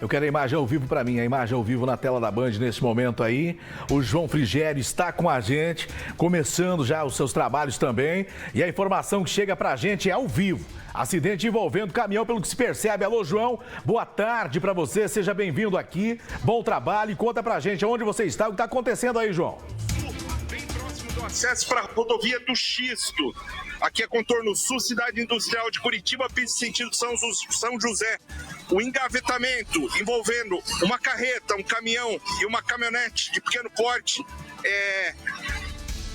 Eu quero a imagem ao vivo para mim, a imagem ao vivo na tela da Band nesse momento aí. O João Frigério está com a gente, começando já os seus trabalhos também. E a informação que chega para a gente é ao vivo. Acidente envolvendo caminhão, pelo que se percebe. Alô, João, boa tarde para você, seja bem-vindo aqui. Bom trabalho e conta para a gente onde você está, o que está acontecendo aí, João. Bem próximo do acesso para a rodovia do Xisto. Aqui é contorno sul, cidade industrial de Curitiba, pista sentido São José. O engavetamento envolvendo uma carreta, um caminhão e uma caminhonete de pequeno porte.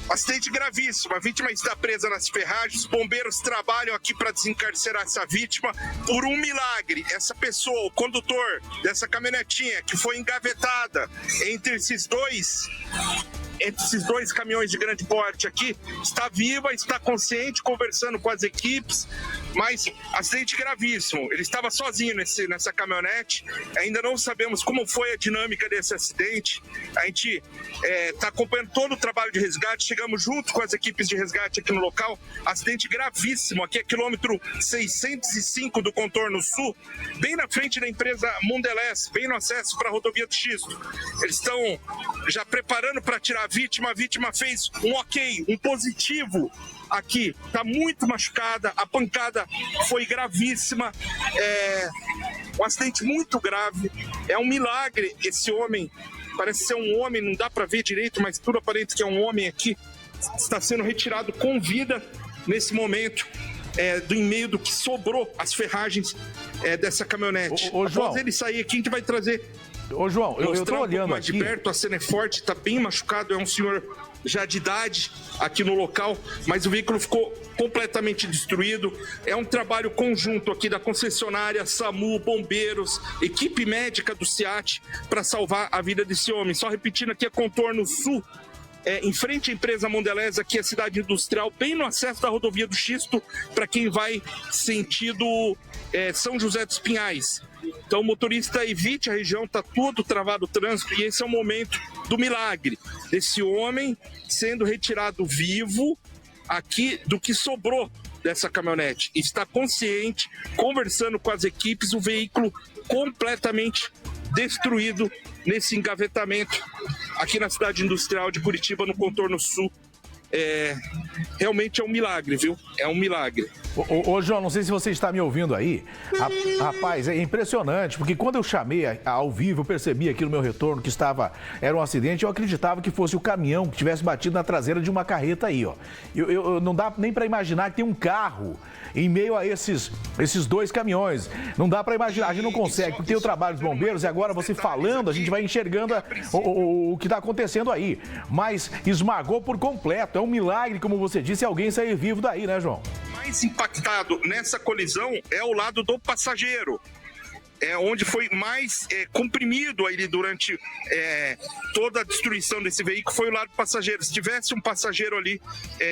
Acidente gravíssimo, a vítima está presa nas ferragens, os bombeiros trabalham aqui para desencarcerar essa vítima. Por um milagre, essa pessoa, o condutor dessa caminhonetinha que foi engavetada entre esses dois caminhões de grande porte aqui, está viva, está consciente, conversando com as equipes, mas acidente gravíssimo. Ele estava sozinho nessa caminhonete, ainda não sabemos como foi a dinâmica desse acidente. A gente está acompanhando todo o trabalho de resgate, chegamos junto com as equipes de resgate aqui no local. Acidente gravíssimo, aqui é quilômetro 605 do contorno sul, bem na frente da empresa Mondelez, bem no acesso para a rodovia do Xisto. Eles estão já preparando para tirar a vítima fez um ok, um positivo aqui, está muito machucada, a pancada foi gravíssima, um acidente muito grave, é um milagre esse homem, parece ser um homem, não dá para ver direito, mas tudo aparenta que é um homem aqui, está sendo retirado com vida nesse momento, do meio do que sobrou as ferragens dessa caminhonete. Ô, João, após ele sair aqui, a gente vai trazer... Ô, João, eu estou olhando mais aqui. de perto, a cena é forte, está bem machucado, é um senhor já de idade aqui no local, mas o veículo ficou completamente destruído. É um trabalho conjunto aqui da concessionária, SAMU, bombeiros, equipe médica do SEAT para salvar a vida desse homem. Só repetindo, aqui é contorno sul, em frente à empresa Mondelez, aqui é a cidade industrial, bem no acesso da rodovia do Xisto, para quem vai sentido São José dos Pinhais. Então o motorista evite a região, está todo travado o trânsito e esse é o momento do milagre, desse homem sendo retirado vivo aqui do que sobrou dessa caminhonete. Está consciente, conversando com as equipes, o veículo completamente destruído nesse engavetamento aqui na cidade industrial de Curitiba, no contorno sul. Realmente é um milagre, viu? É um milagre. Ô, João, não sei se você está me ouvindo aí. Rapaz, é impressionante, porque quando eu chamei ao vivo, eu percebi aqui no meu retorno que era um acidente, eu acreditava que fosse o caminhão que tivesse batido na traseira de uma carreta aí, ó. Não dá nem para imaginar que tem um carro em meio a esses dois caminhões. Não dá para imaginar, a gente não consegue, porque tem o trabalho dos bombeiros e agora você falando, a gente vai enxergando o que está acontecendo aí. Mas esmagou por completo, é um milagre, como você disse, alguém sair vivo daí, né, João? Mais impactado nessa colisão é o lado do passageiro, onde foi mais comprimido ali durante toda a destruição desse veículo, foi o lado do passageiro. Se tivesse um passageiro ali,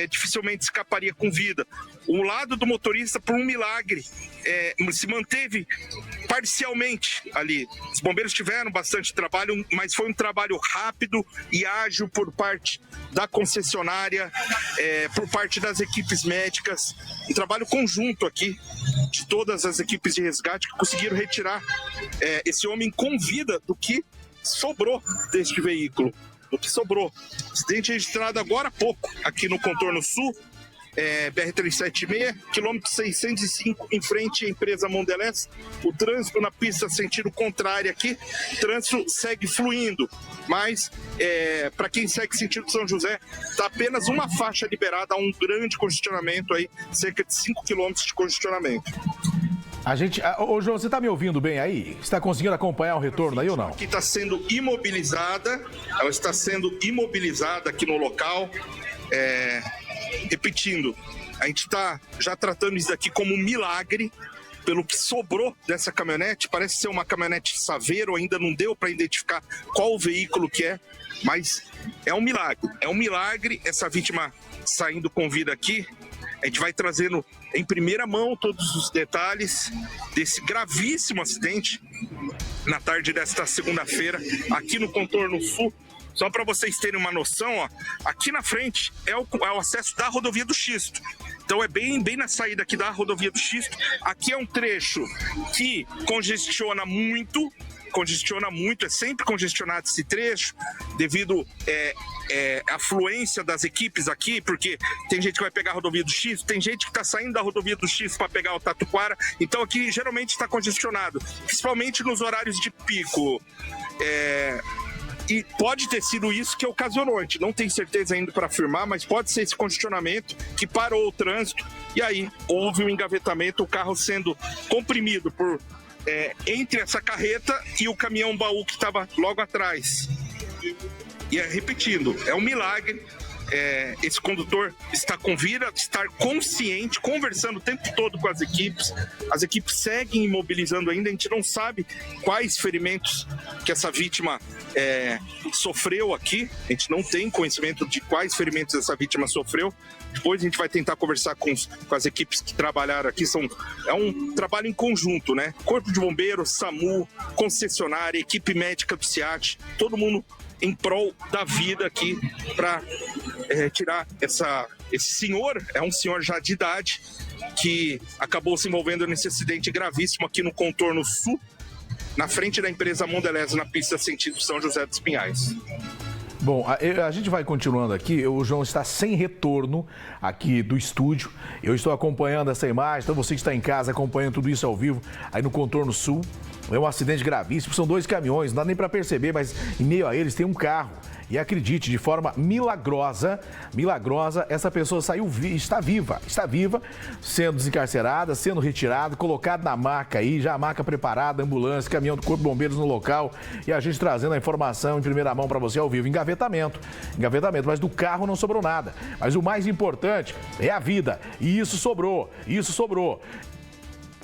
dificilmente escaparia com vida. O lado do motorista, por um milagre, se manteve parcialmente ali. Os bombeiros tiveram bastante trabalho, mas foi um trabalho rápido e ágil por parte da concessionária, por parte das equipes médicas, um trabalho conjunto aqui de todas as equipes de resgate que conseguiram retirar esse homem com vida do que sobrou deste veículo, do que sobrou. Acidente registrado agora há pouco aqui no contorno sul, BR-376, quilômetro 605, em frente à empresa Mondelez. O trânsito na pista sentido contrário aqui, o trânsito segue fluindo, mas para quem segue sentido São José, está apenas uma faixa liberada, há um grande congestionamento aí, cerca de 5 quilômetros de congestionamento. Ô, João, você está me ouvindo bem aí? Você está conseguindo acompanhar o retorno aí ou não? Aqui está sendo imobilizada, ela está sendo imobilizada aqui no local. Repetindo, a gente está já tratando isso daqui como um milagre, pelo que sobrou dessa caminhonete. Parece ser uma caminhonete Saveiro, ainda não deu para identificar qual o veículo que é, mas é um milagre essa vítima saindo com vida aqui. A gente vai trazendo em primeira mão todos os detalhes desse gravíssimo acidente na tarde desta segunda-feira, aqui no contorno sul. Só para vocês terem uma noção, ó, aqui na frente é o acesso da rodovia do Xisto. Então é bem na saída aqui da rodovia do Xisto. Aqui é um trecho que congestiona muito, congestiona muito, é sempre congestionado esse trecho, devido à afluência das equipes aqui, porque tem gente que vai pegar a rodovia do X, tem gente que está saindo da rodovia do X para pegar o Tatuquara, então aqui geralmente está congestionado, principalmente nos horários de pico. E pode ter sido isso que ocasionou, a gente não tem certeza ainda para afirmar, mas pode ser esse congestionamento que parou o trânsito e aí houve um engavetamento, o carro sendo comprimido por entre essa carreta e o caminhão-baú que estava logo atrás. E repetindo, é um milagre. Esse condutor está com vida, estar consciente, conversando o tempo todo com as equipes seguem imobilizando ainda, a gente não sabe quais ferimentos que essa vítima sofreu aqui, a gente não tem conhecimento de quais ferimentos essa vítima sofreu. Depois a gente vai tentar conversar com as equipes que trabalharam aqui, é um trabalho em conjunto, né? Corpo de Bombeiros, SAMU, concessionária, equipe médica do SEAT, todo mundo em prol da vida aqui para tirar esse senhor, é um senhor já de idade, que acabou se envolvendo nesse acidente gravíssimo aqui no contorno sul, na frente da empresa Mondelez, na pista sentido São José dos Pinhais. Bom, a gente vai continuando aqui, o João está sem retorno aqui do estúdio, eu estou acompanhando essa imagem, então você que está em casa acompanhando tudo isso ao vivo, aí no contorno sul, é um acidente gravíssimo, são 2 caminhões, não dá nem para perceber, mas em meio a eles tem um carro. E acredite, de forma milagrosa, essa pessoa está viva, sendo desencarcerada, sendo retirada, colocada na maca aí, já a maca preparada, ambulância, caminhão do Corpo de Bombeiros no local e a gente trazendo a informação em primeira mão para você ao vivo. Engavetamento, mas do carro não sobrou nada. Mas o mais importante é a vida e isso sobrou.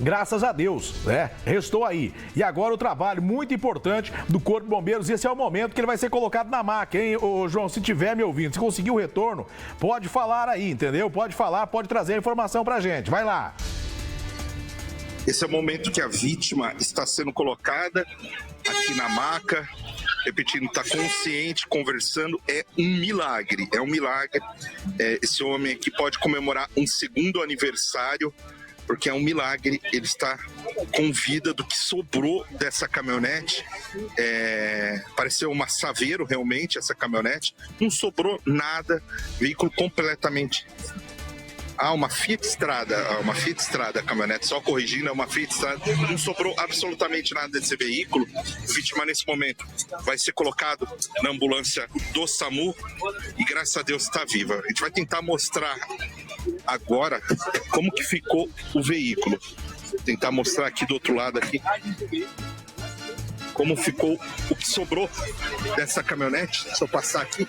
Graças a Deus, né? Restou aí. E agora o trabalho muito importante do Corpo de Bombeiros. Esse é o momento que ele vai ser colocado na maca, hein? Ô, João, se tiver me ouvindo, se conseguir o retorno, pode falar aí, entendeu? Pode falar, pode trazer a informação pra gente. Vai lá. Esse é o momento que a vítima está sendo colocada aqui na maca. Repetindo, está consciente, conversando, é um milagre. Esse homem aqui pode comemorar um 2º aniversário, porque é um milagre, ele está com vida do que sobrou dessa caminhonete. Pareceu uma Saveiro, realmente, essa caminhonete. Não sobrou nada, veículo completamente... uma Fiat Strada, a caminhonete, só corrigindo, é uma Fiat Strada. Não sobrou absolutamente nada desse veículo. A vítima, nesse momento, vai ser colocado na ambulância do SAMU e, graças a Deus, está viva. A gente vai tentar mostrar agora como que ficou o veículo. Vou tentar mostrar aqui do outro lado aqui como ficou o que sobrou dessa caminhonete. Deixa eu passar aqui.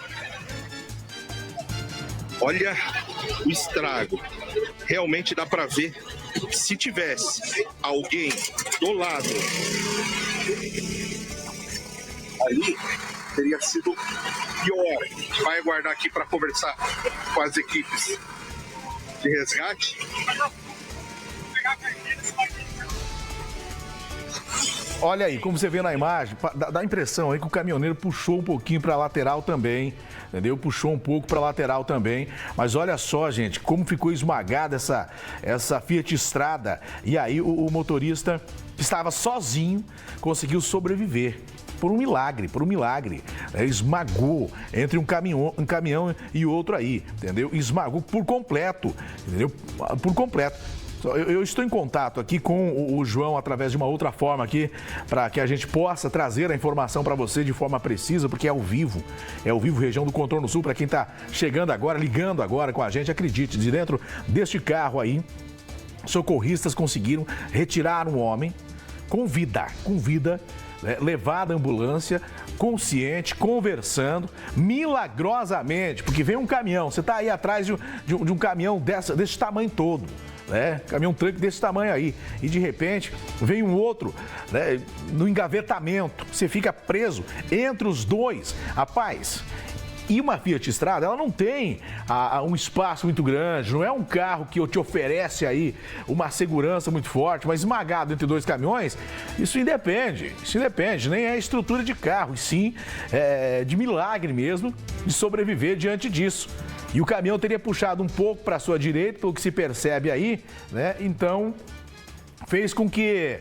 Olha o estrago. Realmente dá para ver que se tivesse alguém do lado ali, teria sido pior. A gente vai aguardar aqui para conversar com as equipes de resgate. Olha aí, como você vê na imagem, dá a impressão aí que o caminhoneiro puxou um pouquinho para a lateral também, entendeu? Puxou um pouco para a lateral também. Mas olha só, gente, como ficou esmagada essa Fiat Strada. E aí o motorista que estava sozinho conseguiu sobreviver. Por um milagre. Esmagou entre um caminhão e outro aí, entendeu? Esmagou por completo, entendeu? Por completo. Eu estou em contato aqui com o João através de uma outra forma aqui, para que a gente possa trazer a informação para você de forma precisa, porque é ao vivo, região do Contorno Sul. Para quem está chegando agora, ligando agora com a gente, acredite, de dentro deste carro aí, socorristas conseguiram retirar um homem com vida, levado à ambulância, consciente, conversando, milagrosamente, porque vem um caminhão, você está aí atrás de um caminhão desse tamanho todo, né? Caminhão tanque desse tamanho aí, e de repente vem um outro, né, no engavetamento, você fica preso entre os dois, rapaz. E uma Fiat Strada, ela não tem um espaço muito grande, não é um carro que te oferece aí uma segurança muito forte, mas esmagado entre 2 caminhões, isso independe, nem é estrutura de carro, e sim de milagre mesmo de sobreviver diante disso. E o caminhão teria puxado um pouco para a sua direita, pelo que se percebe aí, né? Então, fez com que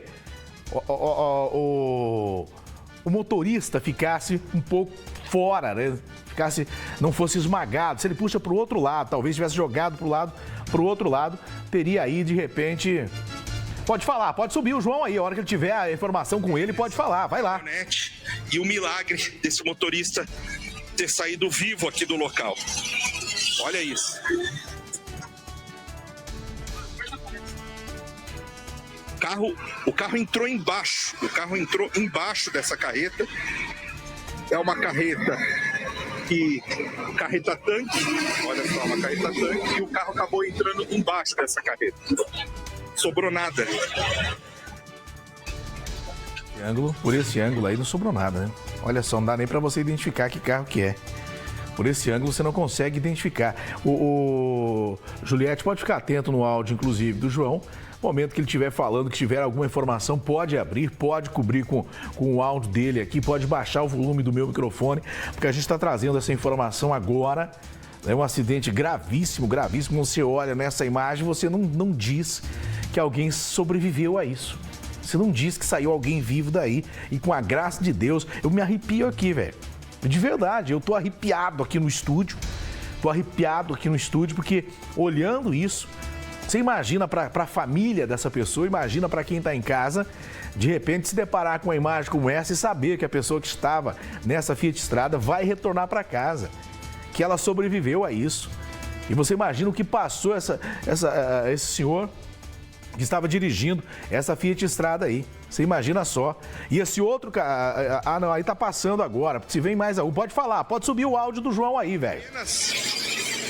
o motorista ficasse um pouco fora, né? Não fosse esmagado. Se ele puxa para o outro lado, talvez tivesse jogado para o outro lado, teria aí, de repente... Pode falar, pode subir o João aí, a hora que ele tiver a informação com ele, pode falar, vai lá. E o milagre desse motorista ter saído vivo aqui do local. Olha isso. O carro entrou embaixo. O carro entrou embaixo dessa carreta. É uma carreta tanque. Olha só, uma carreta tanque. E o carro acabou entrando embaixo dessa carreta. Sobrou nada. Por esse ângulo aí não sobrou nada, né? Olha só, não dá nem pra você identificar que carro que é. Por esse ângulo você não consegue identificar. O Juliette, pode ficar atento no áudio, inclusive, do João. No momento que ele estiver falando, que tiver alguma informação, pode abrir, pode cobrir com o áudio dele aqui, pode baixar o volume do meu microfone, porque a gente está trazendo essa informação agora. É um acidente gravíssimo, gravíssimo. Quando você olha nessa imagem, você não diz que alguém sobreviveu a isso. Você não diz que saiu alguém vivo daí. E com a graça de Deus, eu me arrepio aqui, velho. De verdade, eu tô arrepiado aqui no estúdio. Porque olhando isso, você imagina para a família dessa pessoa, imagina para quem está em casa, de repente se deparar com uma imagem como essa e saber que a pessoa que estava nessa Fiat Strada vai retornar para casa, que ela sobreviveu a isso. E você imagina o que passou esse senhor que estava dirigindo essa Fiat Strada aí. Você imagina só. E esse outro cara... não, aí tá passando agora. Se vem mais algum, pode falar. Pode subir o áudio do João aí, velho.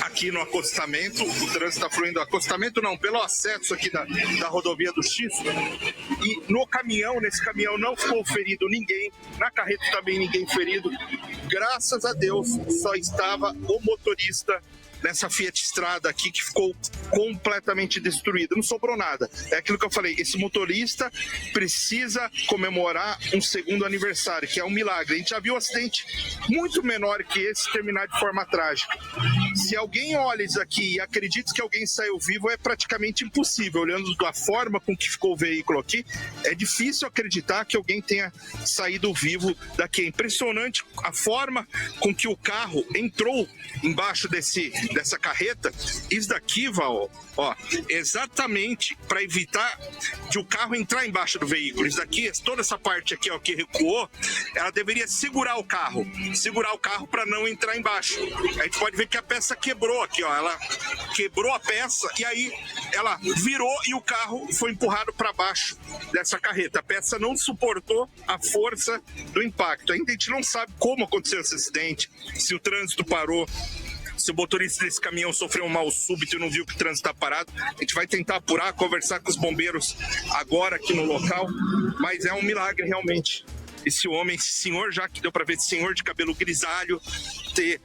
Aqui no acostamento, o trânsito está fluindo. Acostamento não, pelo acesso aqui da rodovia do Chifre. E nesse caminhão não ficou ferido ninguém. Na carreta também ninguém ferido. Graças a Deus, só estava o motorista nessa Fiat Strada aqui que ficou completamente destruída, não sobrou nada. É aquilo que eu falei, esse motorista precisa comemorar um segundo aniversário, que é um milagre. A gente já viu um acidente muito menor que esse terminar de forma trágica. Se alguém olha isso aqui e acredita que alguém saiu vivo, é praticamente impossível. Olhando da forma com que ficou o veículo aqui, é difícil acreditar que alguém tenha saído vivo daqui. É impressionante a forma com que o carro entrou embaixo dessa carreta. Isso daqui, Val, ó, exatamente para evitar de o carro entrar embaixo do veículo. Isso daqui, toda essa parte aqui, ó, que recuou, ela deveria segurar o carro para não entrar embaixo. A gente pode ver que a peça quebrou aqui, ó, ela quebrou a peça e aí ela virou e o carro foi empurrado para baixo dessa carreta. A peça não suportou a força do impacto. Ainda a gente não sabe como aconteceu esse acidente, se o trânsito parou, se o motorista desse caminhão sofreu um mal súbito e não viu que o trânsito está parado. A gente vai tentar apurar, conversar com os bombeiros agora aqui no local, mas é um milagre realmente. Esse homem, esse senhor, já que deu para ver, esse senhor de cabelo grisalho, ter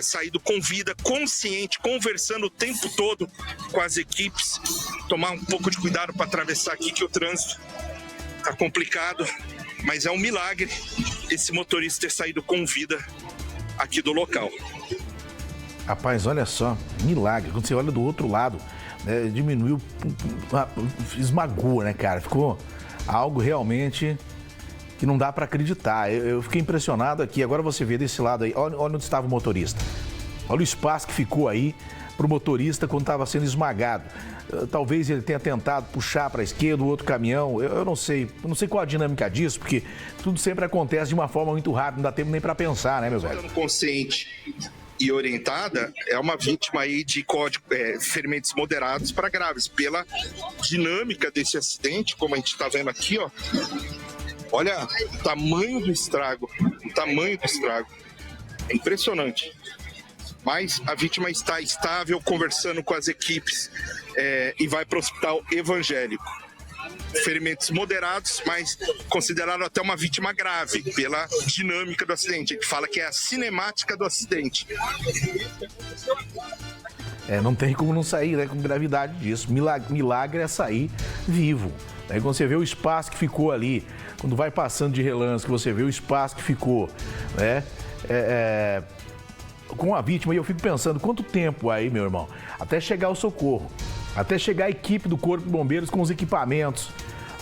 saído com vida, consciente, conversando o tempo todo com as equipes, tomar um pouco de cuidado para atravessar aqui, que o trânsito está complicado, mas é um milagre esse motorista ter saído com vida aqui do local. Rapaz, olha só, milagre. Quando você olha do outro lado, né, diminuiu, esmagou, né, cara? Ficou algo realmente que não dá para acreditar. Eu fiquei impressionado aqui. Agora você vê desse lado aí, olha onde estava o motorista. Olha o espaço que ficou aí para o motorista quando estava sendo esmagado. Talvez ele tenha tentado puxar para a esquerda o outro caminhão. Eu não sei qual a dinâmica disso, porque tudo sempre acontece de uma forma muito rápida, não dá tempo nem para pensar, né, meu velho? Consciente e orientada, é uma vítima aí de ferimentos moderados para graves. Pela dinâmica desse acidente, como a gente está vendo aqui, ó, olha o tamanho do estrago, é impressionante. Mas a vítima está estável, conversando com as equipes e vai para o hospital evangélico. Ferimentos moderados, mas considerado até uma vítima grave pela dinâmica do acidente. A gente fala que é a cinemática do acidente. Não tem como não sair, né, com gravidade disso. Milagre é sair vivo. Aí quando você vê o espaço que ficou ali, quando vai passando de relance, que você vê o espaço que ficou, né, com a vítima, e eu fico pensando, quanto tempo aí, meu irmão, até chegar o socorro, até chegar a equipe do Corpo de Bombeiros com os equipamentos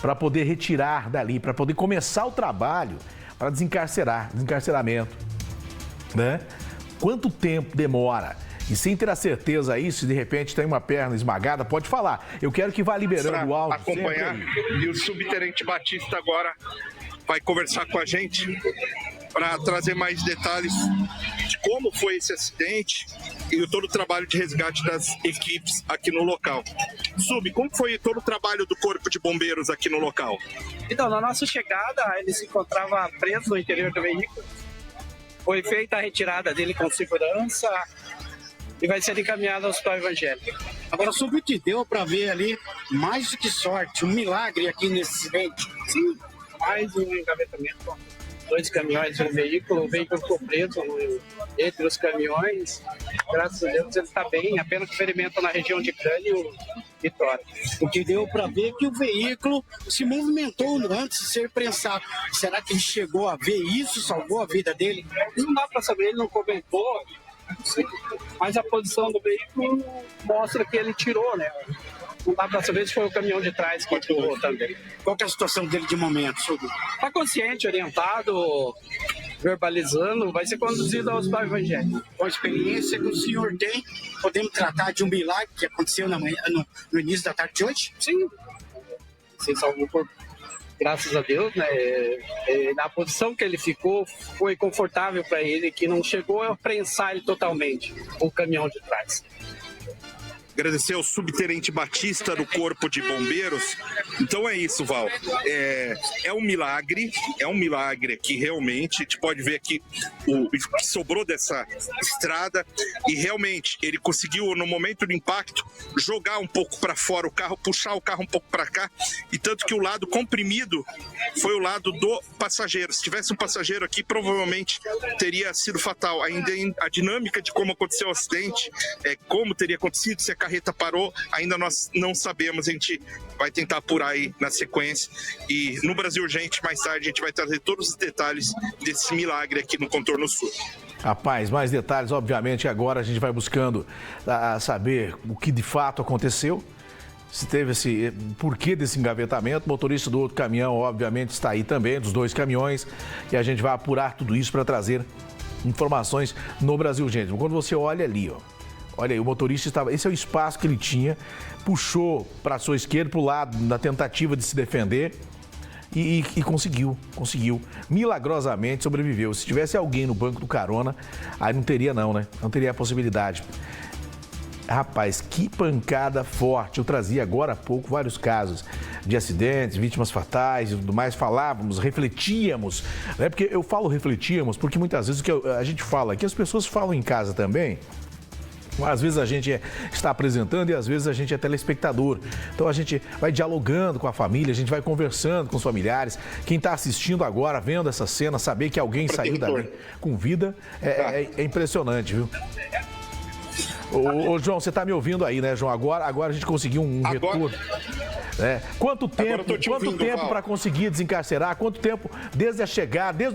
para poder retirar dali, para poder começar o trabalho, para desencarceramento, né? Quanto tempo demora? E sem ter a certeza aí, se de repente tem uma perna esmagada, pode falar. Eu quero que vá liberando o áudio. Acompanhar. E o subtenente Batista agora vai conversar com a gente para trazer mais detalhes de como foi esse acidente e todo o trabalho de resgate das equipes aqui no local. Sub, como foi todo o trabalho do Corpo de Bombeiros aqui no local? Então, na nossa chegada, ele se encontrava preso no interior do veículo. Foi feita a retirada dele com segurança e vai ser encaminhado ao Hospital Evangélico. Agora, sobre o que deu para ver ali, mais do que sorte, um milagre aqui nesse acidente. Sim, mais um engavetamento. 2 caminhões e um veículo. O veículo ficou preso entre os caminhões. Graças a Deus ele está bem, apenas ferimento na região de crânio e tórax. O que deu para ver é que o veículo se movimentou antes de ser prensado. Será que ele chegou a ver isso, salvou a vida dele? Não dá para saber, ele não comentou, mas a posição do veículo mostra que ele tirou, né? Não dá para saber se foi o caminhão de trás que tirou também. Qual que é a situação dele de momento, Sub? Está consciente, orientado, verbalizando, vai ser conduzido ao Hospital Evangélico. Com a experiência que o senhor tem, podemos tratar de um milagre que aconteceu no início da tarde de hoje? Sim. Se salvou por, graças a Deus, né? Na posição que ele ficou, foi confortável para ele, que não chegou a prensar ele totalmente, o caminhão de trás. Agradecer ao subtenente Batista do Corpo de Bombeiros. Então é isso, Val. É um milagre aqui realmente. A gente pode ver aqui o que sobrou dessa estrada e realmente ele conseguiu, no momento do impacto, jogar um pouco para fora o carro, puxar o carro um pouco para cá, e tanto que o lado comprimido foi o lado do passageiro. Se tivesse um passageiro aqui, provavelmente teria sido fatal. Ainda a dinâmica de como aconteceu o acidente, como teria acontecido, se a carreta parou, ainda nós não sabemos. A gente vai tentar apurar aí na sequência. E no Brasil Urgente, mais tarde, a gente vai trazer todos os detalhes desse milagre aqui no Contorno Sul. Rapaz, mais detalhes, obviamente, agora a gente vai buscando saber o que de fato aconteceu. Se teve esse porquê desse engavetamento. O motorista do outro caminhão, obviamente, está aí também, dos 2 caminhões. E a gente vai apurar tudo isso para trazer informações no Brasil Urgente. Quando você olha ali, ó. Olha aí, o motorista estava... Esse é o espaço que ele tinha. Puxou para a sua esquerda, para o lado, na tentativa de se defender. E conseguiu. Milagrosamente sobreviveu. Se tivesse alguém no banco do carona, aí não teria não, né? Não teria a possibilidade. Rapaz, que pancada forte. Eu trazia agora há pouco vários casos de acidentes, vítimas fatais e tudo mais. Falávamos, refletíamos, né? Porque eu falo refletíamos porque muitas vezes o que a gente fala aqui, as pessoas falam em casa também. Às vezes a gente está apresentando e às vezes a gente é telespectador. Então a gente vai dialogando com a família, a gente vai conversando com os familiares. Quem está assistindo agora, vendo essa cena, saber que alguém saiu dali com vida, é impressionante, viu? Ô, João, você está me ouvindo aí, né, João? Agora a gente conseguiu um retorno. Quanto tempo para conseguir desencarcerar? Quanto tempo desde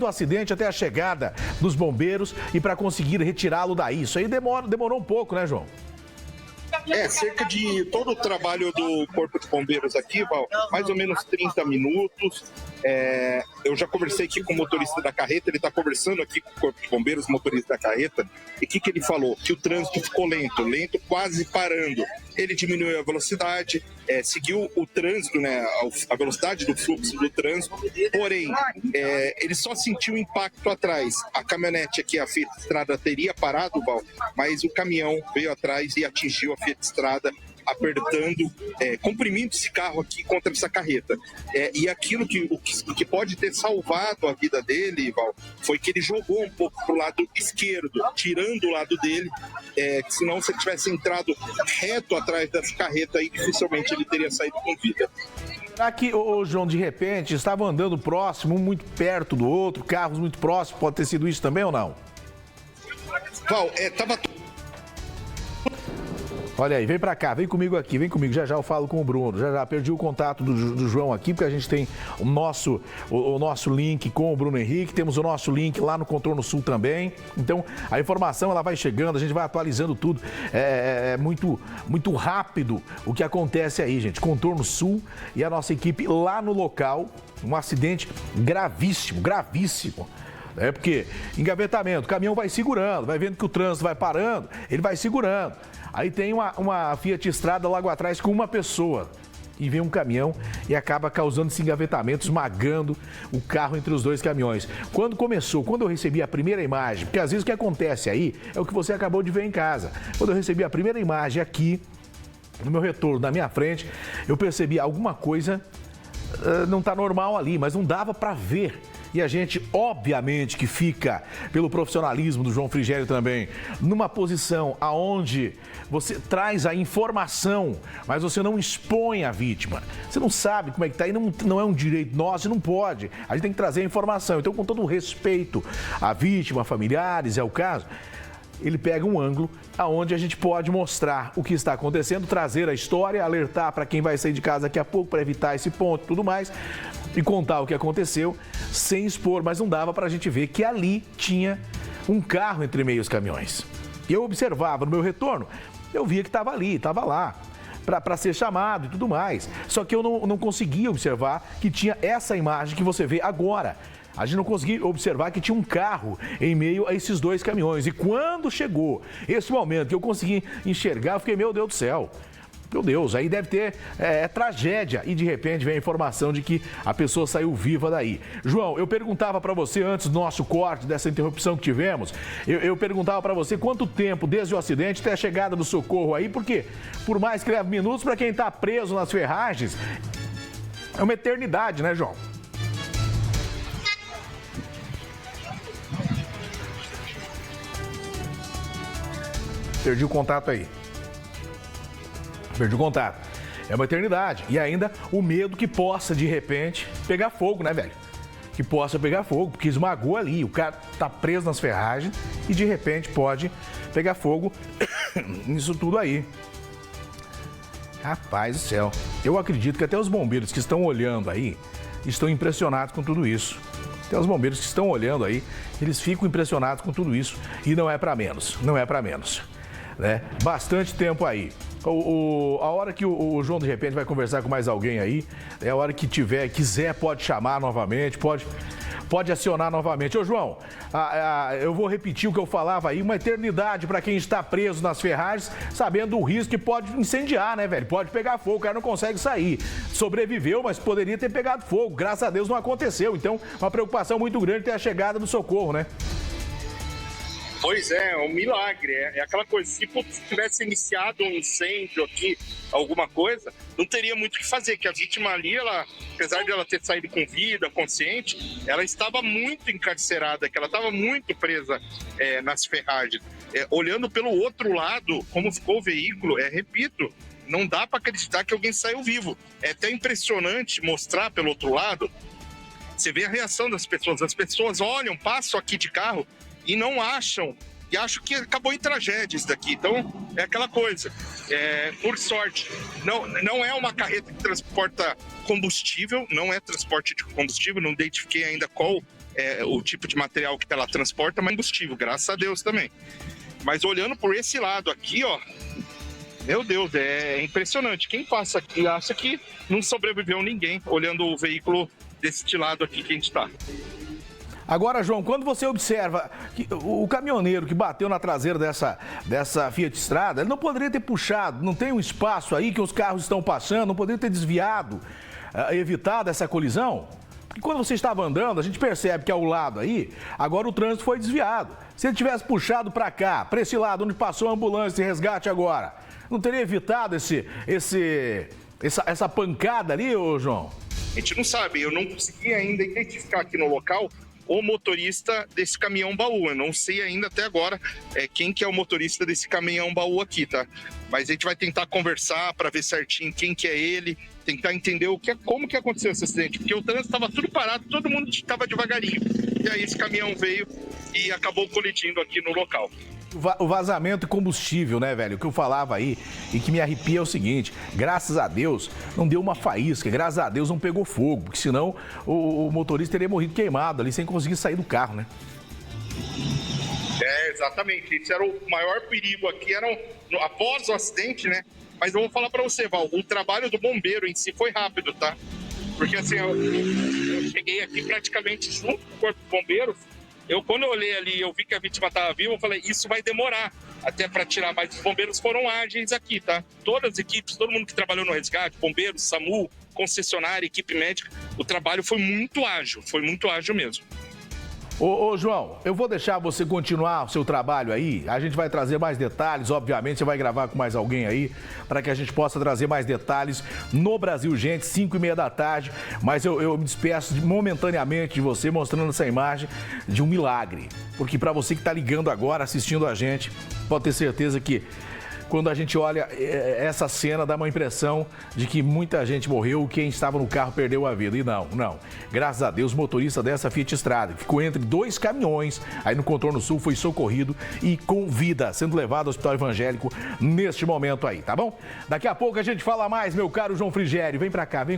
o acidente até a chegada dos bombeiros e para conseguir retirá-lo daí? Isso aí demorou um pouco, né, João? Cerca de todo o trabalho do Corpo de Bombeiros aqui, Val, mais ou menos 30 minutos. Eu já conversei aqui com o motorista da carreta, ele está conversando aqui com o Corpo de Bombeiros, motorista da carreta, e o que ele falou? Que o trânsito ficou lento, quase parando. Ele diminuiu a velocidade, seguiu o trânsito, né, a velocidade do fluxo do trânsito, porém, ele só sentiu o impacto atrás. A caminhonete aqui, a Fiat Strada, teria parado, Val, mas o caminhão veio atrás e atingiu a Fiat Strada, apertando, comprimindo esse carro aqui contra essa carreta. E aquilo que pode ter salvado a vida dele, Val, foi que ele jogou um pouco para o lado esquerdo, tirando o lado dele, senão se ele tivesse entrado reto atrás dessa carreta, aí dificilmente ele teria saído com vida. Será que, João, de repente, estavam andando próximo, um muito perto do outro, carros muito próximos, pode ter sido isso também ou não? Val, tava... Olha aí, vem pra cá, vem comigo aqui, vem comigo. Já já eu falo com o Bruno. Já perdi o contato do João aqui, porque a gente tem o nosso link com o Bruno Henrique, temos o nosso link lá no Contorno Sul também. Então, a informação ela vai chegando, a gente vai atualizando tudo. É muito rápido o que acontece aí, gente. Contorno Sul e a nossa equipe lá no local. Um acidente gravíssimo, gravíssimo. É porque engavetamento, o caminhão vai segurando, vai vendo que o trânsito vai parando, ele vai segurando. Aí tem uma Fiat Strada logo atrás com uma pessoa e vem um caminhão e acaba causando esse engavetamento, esmagando o carro entre os dois caminhões. Quando eu recebi a primeira imagem, porque às vezes o que acontece aí é o que você acabou de ver em casa. Quando eu recebi a primeira imagem aqui, no meu retorno, na minha frente, eu percebi alguma coisa não está normal ali, mas não dava para ver. E a gente, obviamente, que fica, pelo profissionalismo do João Frigério também, numa posição aonde você traz a informação, mas você não expõe a vítima. Você não sabe como é que está e não é um direito nosso e não pode. A gente tem que trazer a informação. Então, com todo o respeito à vítima, familiares, é o caso, ele pega um ângulo aonde a gente pode mostrar o que está acontecendo, trazer a história, alertar para quem vai sair de casa daqui a pouco para evitar esse ponto e tudo mais, e contar o que aconteceu sem expor, mas não dava para a gente ver que ali tinha um carro entre meio os caminhões. E eu observava no meu retorno, eu via que estava ali, estava lá, para ser chamado e tudo mais. Só que eu não conseguia observar que tinha essa imagem que você vê agora. A gente não conseguia observar que tinha um carro em meio a esses dois caminhões. E quando chegou esse momento que eu consegui enxergar, eu fiquei, meu Deus do céu. Meu Deus, aí deve ter tragédia. E de repente vem a informação de que a pessoa saiu viva daí. João, eu perguntava para você antes do nosso corte, dessa interrupção que tivemos, eu perguntava para você quanto tempo desde o acidente até a chegada do socorro aí, porque por mais que leve minutos, para quem está preso nas ferragens, é uma eternidade, né, João? Perdi o contato aí. Perdi o contato. É uma eternidade. E ainda o medo que possa, de repente, pegar fogo, né, velho? Que possa pegar fogo, porque esmagou ali. O cara tá preso nas ferragens e, de repente, pode pegar fogo nisso tudo aí. Rapaz do céu. Eu acredito que até os bombeiros que estão olhando aí estão impressionados com tudo isso. Até os bombeiros que estão olhando aí, eles ficam impressionados com tudo isso. E não é para menos. Não é para menos. Né? Bastante tempo aí. A hora que o João de repente vai conversar com mais alguém aí, é a hora que quiser, pode chamar novamente, pode acionar novamente. Ô João, eu vou repetir o que eu falava aí, uma eternidade para quem está preso nas ferragens, sabendo o risco que pode incendiar, né, velho? Pode pegar fogo, o cara não consegue sair. Sobreviveu, mas poderia ter pegado fogo. Graças a Deus não aconteceu. Então, uma preocupação muito grande ter a chegada do socorro, né? Pois é um milagre. É aquela coisa, se tivesse iniciado um incêndio aqui, alguma coisa, não teria muito o que fazer, que a vítima ali, apesar de ela ter saído com vida, consciente, ela estava muito encarcerada, que ela estava muito presa nas ferragens. Olhando pelo outro lado, como ficou o veículo, repito, não dá para acreditar que alguém saiu vivo. É até impressionante mostrar pelo outro lado, você vê a reação das pessoas. As pessoas olham, passam aqui de carro, e não acham, e acham que acabou em tragédia isso daqui. Então, é aquela coisa, por sorte, não é uma carreta que transporta combustível, não é transporte de combustível, não identifiquei ainda qual é o tipo de material que ela transporta, mas combustível, graças a Deus também. Mas olhando por esse lado aqui, ó, meu Deus, é impressionante. Quem passa aqui acha que não sobreviveu ninguém, olhando o veículo deste lado aqui que a gente está. Agora, João, quando você observa que o caminhoneiro que bateu na traseira dessa Fiat Strada, ele não poderia ter puxado, não tem um espaço aí que os carros estão passando, não poderia ter desviado, evitado essa colisão? Porque quando você estava andando, a gente percebe que ao lado aí, agora o trânsito foi desviado. Se ele tivesse puxado para cá, para esse lado onde passou a ambulância de resgate agora, não teria evitado essa pancada ali, ô João? A gente não sabe, eu não consegui ainda identificar aqui no local o motorista desse caminhão-baú. Eu não sei ainda até agora quem que é o motorista desse caminhão-baú aqui, tá? Mas a gente vai tentar conversar para ver certinho quem que é ele, tentar entender como que aconteceu esse acidente, porque o trânsito estava tudo parado, todo mundo estava devagarinho. E aí esse caminhão veio e acabou colidindo aqui no local. O vazamento e combustível, né, velho? O que eu falava aí e que me arrepia é o seguinte: graças a Deus não deu uma faísca, graças a Deus não pegou fogo, porque senão o motorista teria morrido queimado ali sem conseguir sair do carro, né? Exatamente. Esse era o maior perigo aqui, após o acidente, né? Mas eu vou falar para você, Val, o trabalho do bombeiro em si foi rápido, tá? Porque assim, eu cheguei aqui praticamente junto com o Corpo de Bombeiros. Quando eu olhei ali, eu vi que a vítima estava viva, eu falei, isso vai demorar até para tirar, mas os bombeiros foram ágeis aqui, tá? Todas as equipes, todo mundo que trabalhou no resgate, bombeiros, SAMU, concessionária, equipe médica, o trabalho foi muito ágil mesmo. Ô, João, eu vou deixar você continuar o seu trabalho aí. A gente vai trazer mais detalhes, obviamente. Você vai gravar com mais alguém aí para que a gente possa trazer mais detalhes no Brasil, gente, 5h30 da tarde. Mas eu me despeço momentaneamente de você, mostrando essa imagem de um milagre. Porque para você que está ligando agora, assistindo a gente, pode ter certeza que quando a gente olha essa cena, dá uma impressão de que muita gente morreu, quem estava no carro perdeu a vida. E não. Graças a Deus, o motorista dessa Fiat Strada, que ficou entre 2 caminhões, aí no contorno sul, foi socorrido e com vida, sendo levado ao Hospital Evangélico neste momento aí, tá bom? Daqui a pouco a gente fala mais, meu caro João Frigério. Vem pra cá, vem